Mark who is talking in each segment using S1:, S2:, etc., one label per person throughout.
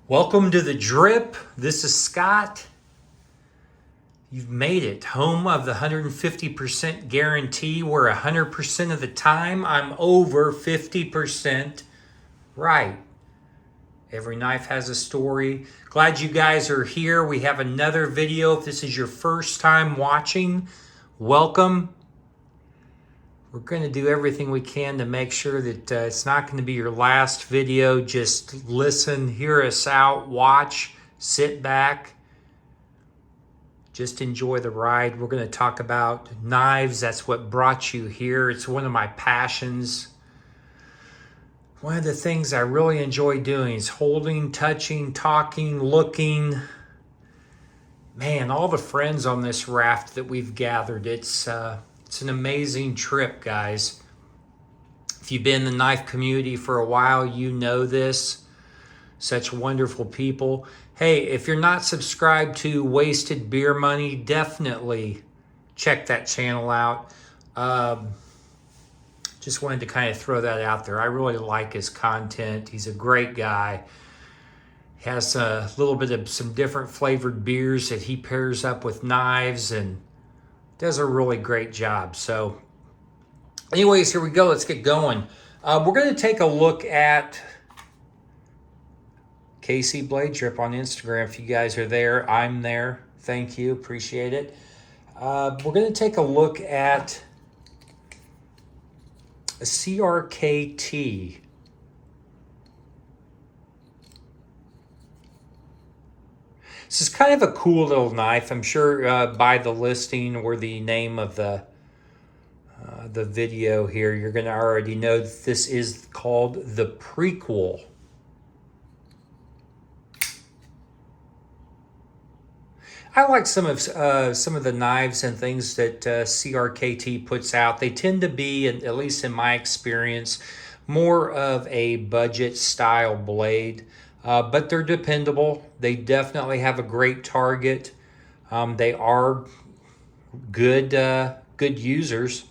S1: Welcome to the drip. This is Scott. You've made it. Home of the 150% guarantee, where 100% of the time I'm over 50% right. Every knife has a story. Glad you guys are here. We have another video. If this is your first time watching, welcome. We're going to do everything we can to make sure that it's not going to be your last video. Just listen, hear us out, watch, sit back. Just enjoy the ride. We're going to talk about knives. That's what brought you here. It's one of my passions. One of the things I really enjoy doing is holding, touching, talking, looking. Man, all the friends on this raft that we've gathered, it's an amazing trip, guys. If you've been in the knife community for a while, you know this. Such wonderful people. Hey, if you're not subscribed to Wasted Beer Money, definitely check that channel out. Just wanted to kind of throw that out there. I really like his content. He's a great guy. He has a little bit of some different flavored beers that he pairs up with knives and does a really great job. So anyways, here we go. Let's get going. We're going to take a look at KC Blade Drip on Instagram. If you guys are there, I'm there. Thank you. Appreciate it. We're going to take a look at a CRKT. This is kind of a cool little knife. I'm sure by the listing or the name of the video here, you're going to already know that this is called the Prequel. I like some of the knives and things that CRKT puts out. They tend to be, at least in my experience, more of a budget style blade. But they're dependable. They definitely have a great target. They are good users.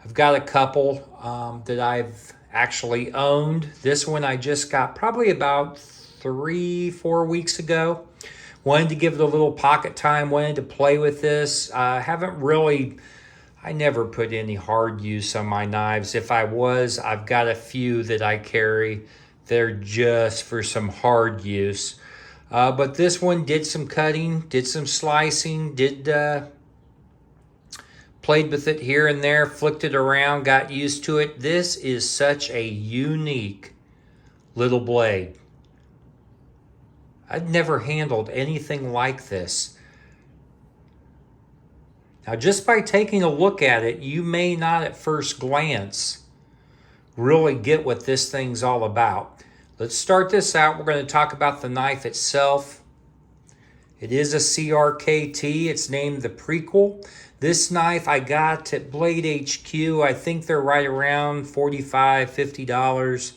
S1: I've got a couple that I've actually owned. This one I just got probably about 3-4 weeks ago. Wanted to give it a little pocket time. Wanted to play with this. I never put any hard use on my knives. If I was, I've got a few that I carry. They're just for some hard use. But this one did some cutting, did some slicing, played with it here and there, flicked it around, got used to it. This is such a unique little blade. I'd never handled anything like this. Now, just by taking a look at it, you may not at first glance really get what this thing's all about. Let's start this out. We're going to talk about the knife itself. It is a CRKT. It's named the Prequel. This knife I got at Blade HQ. I think they're right around $45,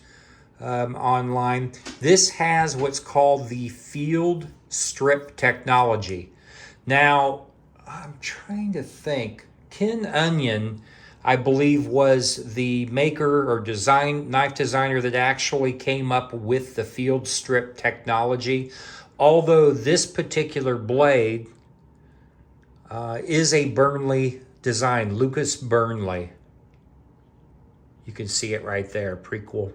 S1: $50 online. This has what's called the field strip technology. Now, I'm trying to think. Ken Onion, I believe, was the maker or knife designer that actually came up with the field strip technology. Although this particular blade is a Burnley design, Lucas Burnley. You can see it right there, Prequel.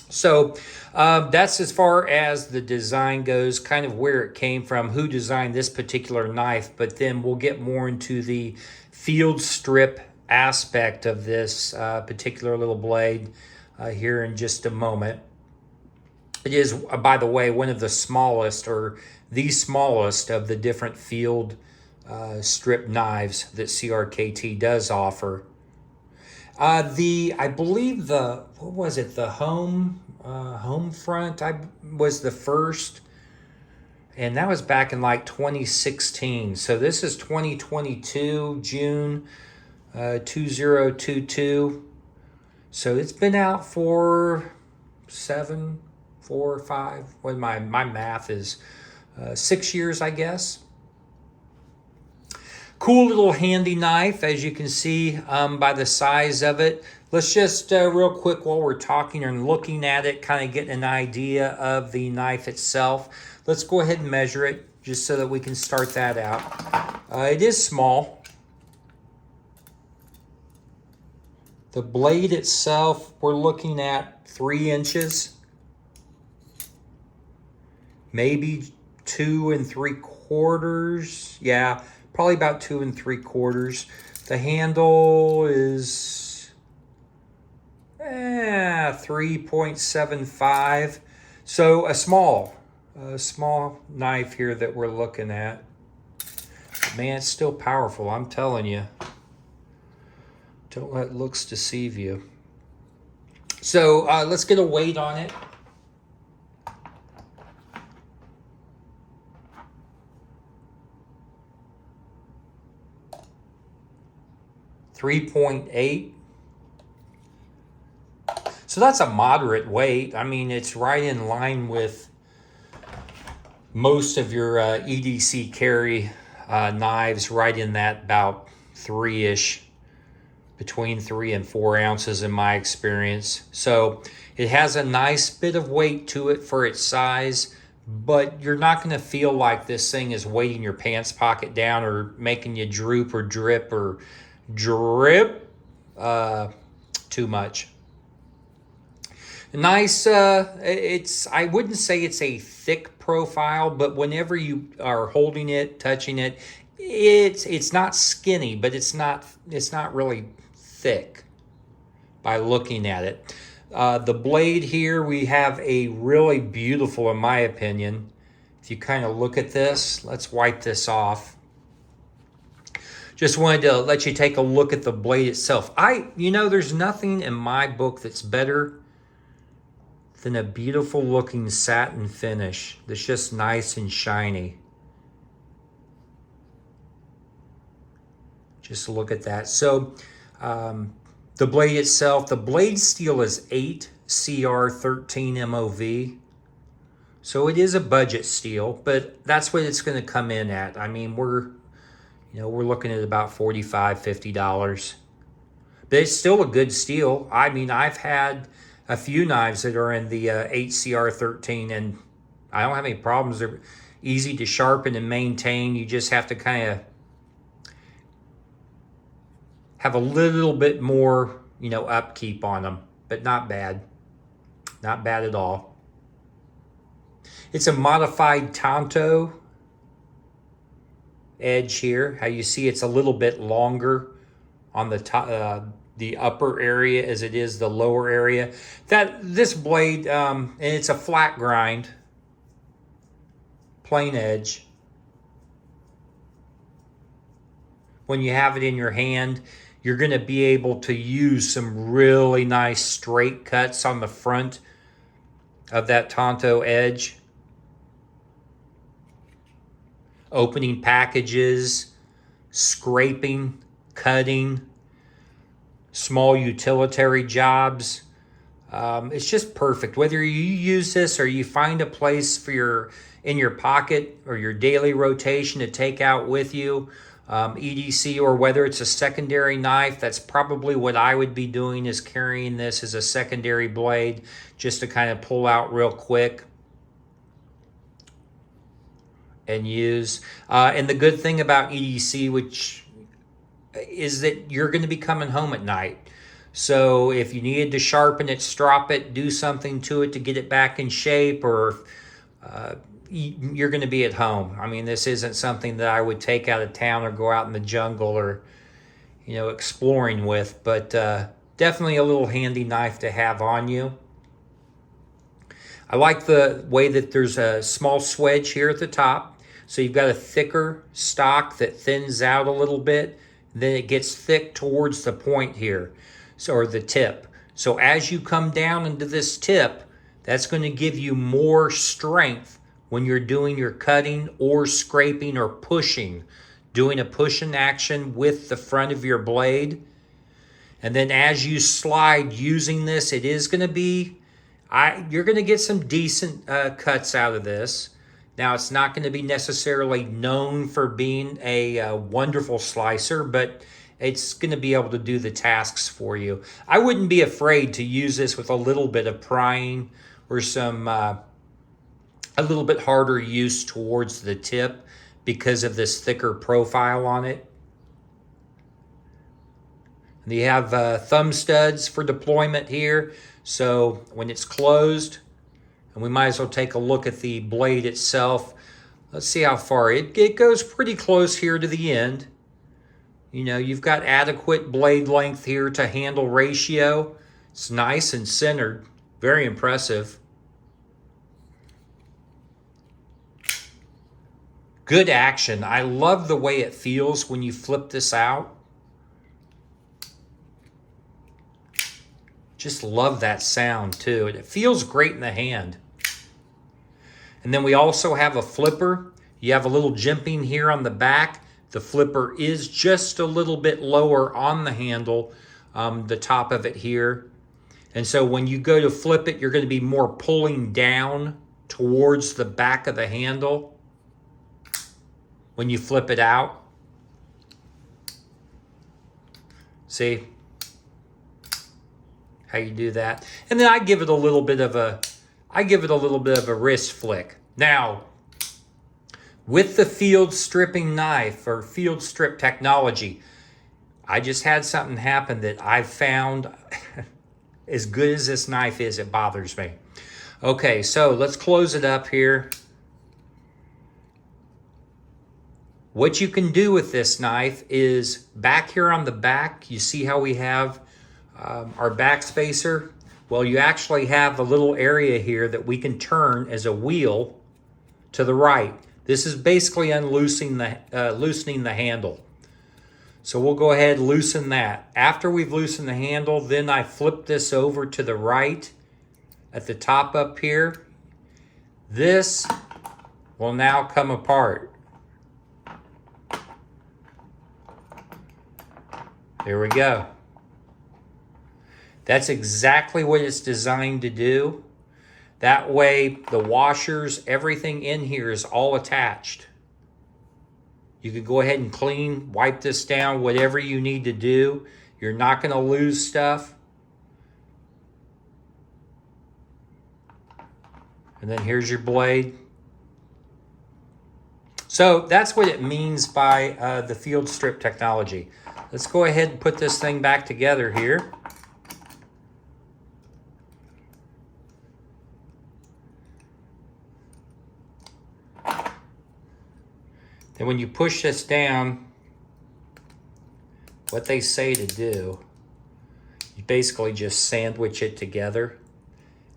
S1: So that's as far as the design goes, kind of where it came from, who designed this particular knife, but then we'll get more into the field strip aspect of this particular little blade here in just a moment. It is, by the way, one of the smallest or the smallest of the different field strip knives that CRKT does offer. I believe the home front was the first, and that was back in like 2016. So this is 2022, June 2022. So it's been out for 4 or 5. Well, my math is 6 years, I guess. Cool little handy knife, as you can see by the size of it. Let's just real quick while we're talking and looking at it, kind of getting an idea of the knife itself. Let's go ahead and measure it just so that we can start that out. It is small. The blade itself, we're looking at 3 inches, maybe 2 3/4. Yeah, probably about 2 3/4. The handle is 3.75. So a small knife here that we're looking at. Man, it's still powerful, I'm telling you. Don't let looks deceive you. So let's get a weight on it. .8. So that's a moderate weight. I mean, it's right in line with most of your EDC carry knives, right in that about 3-ish, between 3 and 4 ounces in my experience. So it has a nice bit of weight to it for its size, but you're not going to feel like this thing is weighting your pants pocket down or making you droop or drip or drip too much. Nice, I wouldn't say it's a thick profile, but whenever you are holding it, touching it, it's not skinny, but it's not really thick by looking at it. The blade here, we have a really beautiful, in my opinion. If you kind of look at this, let's wipe this off. Just wanted to let you take a look at the blade itself. There's nothing in my book that's better than a beautiful looking satin finish that's just nice and shiny. Just look at that. So the blade itself, the blade steel is 8 CR13 MOV. So it is a budget steel, but that's what it's going to come in at. I mean, we're looking at about $45, $50. But it's still a good steel. I mean, I've had a few knives that are in the 8 CR13, and I don't have any problems. They're easy to sharpen and maintain. You just have to kind of have a little bit more, upkeep on them, but not bad. Not bad at all. It's a modified tanto edge here. How you see it's a little bit longer on the top, the upper area as it is the lower area. This blade, and it's a flat grind, plain edge. When you have it in your hand, you're going to be able to use some really nice straight cuts on the front of that tanto edge. Opening packages, scraping, cutting, small utilitarian jobs. It's just perfect. Whether you use this or you find a place in your pocket or your daily rotation to take out with you, EDC, or whether it's a secondary knife, that's probably what I would be doing, is carrying this as a secondary blade just to kind of pull out real quick and use. And the good thing about EDC, which is that you're going to be coming home at night. So if you needed to sharpen it, strop it, do something to it to get it back in shape, or you're going to be at home. I mean, this isn't something that I would take out of town or go out in the jungle or, exploring with, but definitely a little handy knife to have on you. I like the way that there's a small swedge here at the top. So you've got a thicker stock that thins out a little bit. Then it gets thick towards the point here, or the tip. So as you come down into this tip, that's going to give you more strength when you're doing your cutting or scraping or pushing, doing a pushing action with the front of your blade. And then as you slide using this, it is going to be, you're going to get some decent cuts out of this. Now, it's not going to be necessarily known for being a wonderful slicer, but it's going to be able to do the tasks for you. I wouldn't be afraid to use this with a little bit of prying or some a little bit harder use towards the tip because of this thicker profile on it. And you have thumb studs for deployment here. So when it's closed, and we might as well take a look at the blade itself. Let's see how far. It goes pretty close here to the end. You know, you've got adequate blade length here to handle ratio. It's nice and centered. Very impressive. Good action. I love the way it feels when you flip this out. Just love that sound too. It feels great in the hand. And then we also have a flipper. You have a little jimping here on the back. The flipper is just a little bit lower on the handle, the top of it here. And so when you go to flip it, you're going to be more pulling down towards the back of the handle when you flip it out. See how you do that? And then I give it a little bit of a wrist flick. Now, with the field stripping knife or field strip technology, I just had something happen that I've found as good as this knife is, it bothers me. Okay, so let's close it up here. What you can do with this knife is back here on the back, you see how we have our back spacer? Well, you actually have a little area here that we can turn as a wheel to the right. This is basically loosening the handle. So we'll go ahead and loosen that. After we've loosened the handle, then I flip this over to the right at the top up here. This will now come apart. There we go. That's exactly what it's designed to do. That way, the washers, everything in here is all attached. You can go ahead and clean, wipe this down, whatever you need to do. You're not going to lose stuff. And then here's your blade. So that's what it means by the field strip technology. Let's go ahead and put this thing back together here. And when you push this down, what they say to do, you basically just sandwich it together,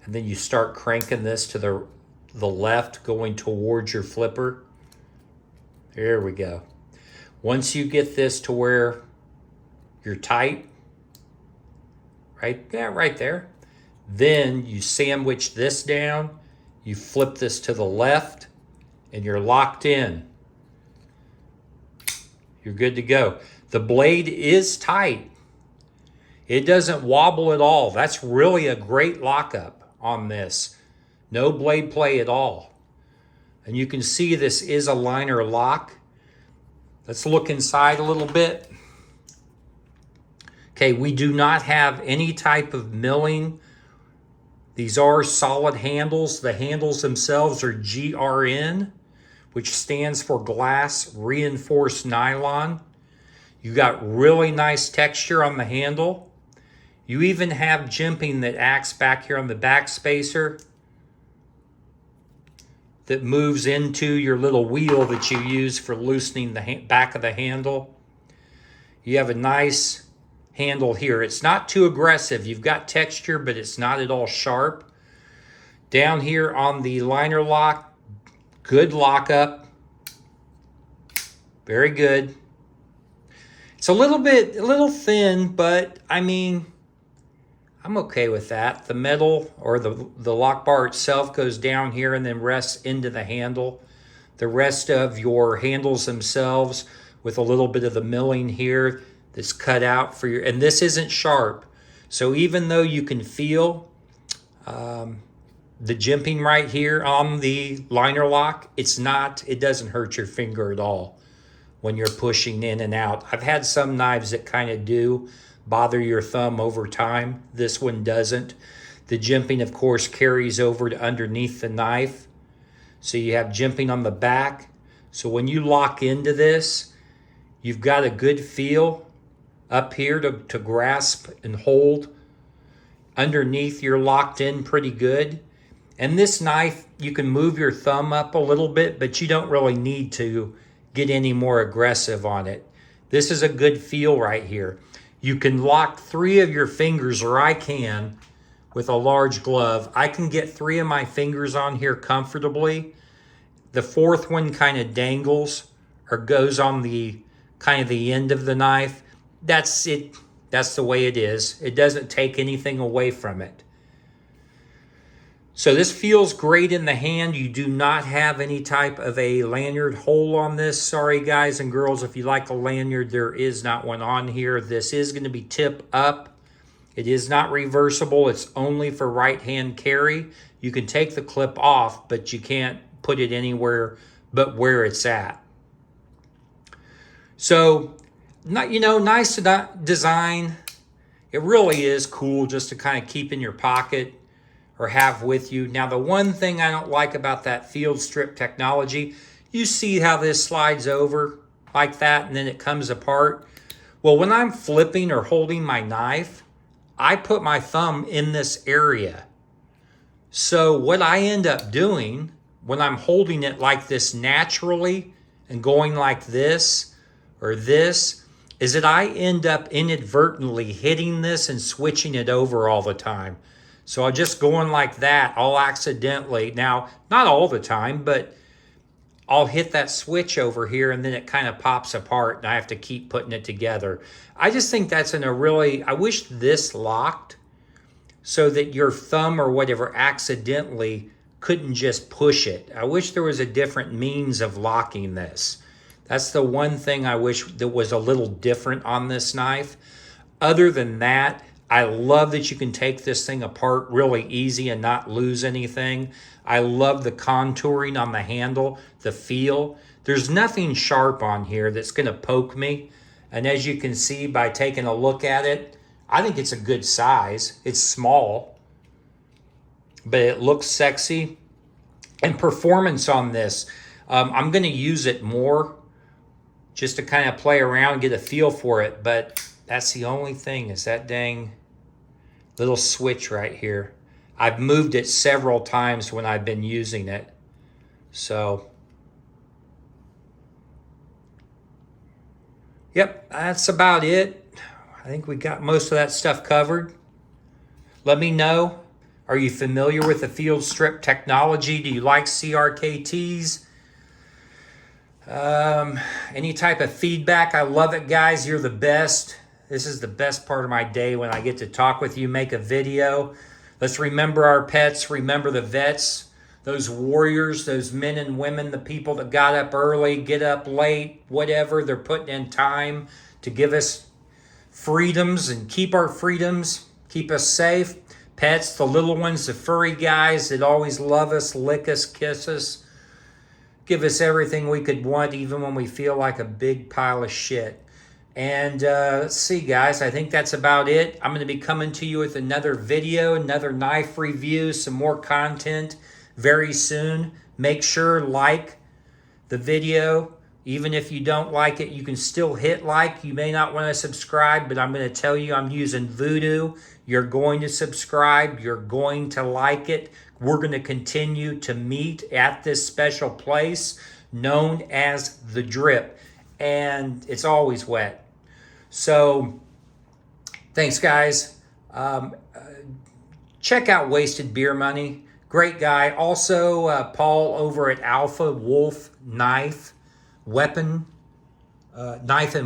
S1: and then you start cranking this to the left, going towards your flipper. There we go. Once you get this to where you're tight, right there, then you sandwich this down, you flip this to the left, and you're locked in. You're good to go. The blade is tight. It doesn't wobble at all. That's really a great lockup on this. No blade play at all. And you can see this is a liner lock. Let's look inside a little bit. Okay, we do not have any type of milling. These are solid handles. The handles themselves are GRN, which stands for glass reinforced nylon. You got really nice texture on the handle. You even have jimping that acts back here on the back spacer that moves into your little wheel that you use for loosening the back of the handle. You have a nice handle here. It's not too aggressive. You've got texture, but it's not at all sharp. Down here on the liner lock, good lockup. Very good. It's a little thin, but I mean, I'm okay with that. The metal or the lock bar itself goes down here and then rests into the handle. The rest of your handles themselves with a little bit of the milling here that's cut out for your, and this isn't sharp. So even though you can feel the jimping right here on the liner lock, it doesn't hurt your finger at all when you're pushing in and out. I've had some knives that kind of do bother your thumb over time. This one doesn't. The jimping, of course, carries over to underneath the knife. So you have jimping on the back. So when you lock into this, you've got a good feel up here to grasp and hold. Underneath, you're locked in pretty good. And this knife, you can move your thumb up a little bit, but you don't really need to get any more aggressive on it. This is a good feel right here. You can lock 3 of your fingers, or I can, with a large glove. I can get 3 of my fingers on here comfortably. The 4th one kind of dangles or goes on the kind of the end of the knife. That's it. That's the way it is. It doesn't take anything away from it. So this feels great in the hand. You do not have any type of a lanyard hole on this. Sorry, guys and girls, if you like a lanyard, there is not one on here. This is going to be tip up. It is not reversible. It's only for right-hand carry. You can take the clip off, but you can't put it anywhere but where it's at. So, nice design. It really is cool just to kind of keep in your pocket or have with you. Now, the one thing I don't like about that field strip technology, you see how this slides over like that and then it comes apart. Well, when I'm flipping or holding my knife, I put my thumb in this area. So what I end up doing when I'm holding it like this naturally and going like this or this, is that I end up inadvertently hitting this and switching it over all the time. So I'll just going like that, I'll accidentally, now, not all the time, but I'll hit that switch over here and then it kind of pops apart and I have to keep putting it together. I just think that's I wish this locked so that your thumb or whatever accidentally couldn't just push it. I wish there was a different means of locking this. That's the one thing I wish that was a little different on this knife. Other than that, I love that you can take this thing apart really easy and not lose anything. I love the contouring on the handle, the feel. There's nothing sharp on here that's going to poke me. And as you can see by taking a look at it, I think it's a good size. It's small, but it looks sexy. And performance on this, I'm going to use it more just to kind of play around, get a feel for it. But that's the only thing, is that dang little switch right here. I've moved it several times when I've been using it. So, yep, that's about it. I think we got most of that stuff covered. Let me know. Are you familiar with the field strip technology? Do you like CRKTs? Any type of feedback? I love it, guys. You're the best. This is the best part of my day when I get to talk with you, make a video. Let's remember our pets, remember the vets, those warriors, those men and women, the people that got up early, get up late, whatever. They're putting in time to give us freedoms and keep our freedoms, keep us safe. Pets, the little ones, the furry guys that always love us, lick us, kiss us, give us everything we could want, even when we feel like a big pile of shit. And let's see, guys, I think that's about it. I'm going to be coming to you with another video, another knife review, some more content very soon. Make sure like the video. Even if you don't like it, you can still hit like. You may not want to subscribe, but I'm going to tell you I'm using Voodoo. You're going to subscribe. You're going to like it. We're going to continue to meet at this special place known as The Drip. And it's always wet. So, thanks, guys. Check out Wasted Beer Money. Great guy. Also, Paul over at Alpha Wolf Knife and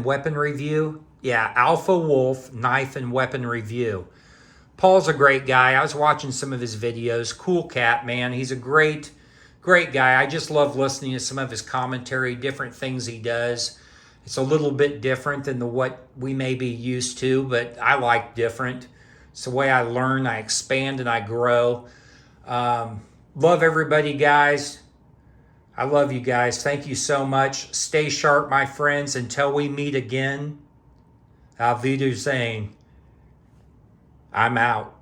S1: Weapon Review. Yeah, Alpha Wolf Knife and Weapon Review. Paul's a great guy. I was watching some of his videos. Cool cat, man. He's a great guy. I just love listening to some of his commentary, different things he does. It's a little bit different than what we may be used to, but I like different. It's the way I learn, I expand, and I grow. Love everybody, guys. I love you guys. Thank you so much. Stay sharp, my friends. Until we meet again, Auf Wiedersehen. I'm out.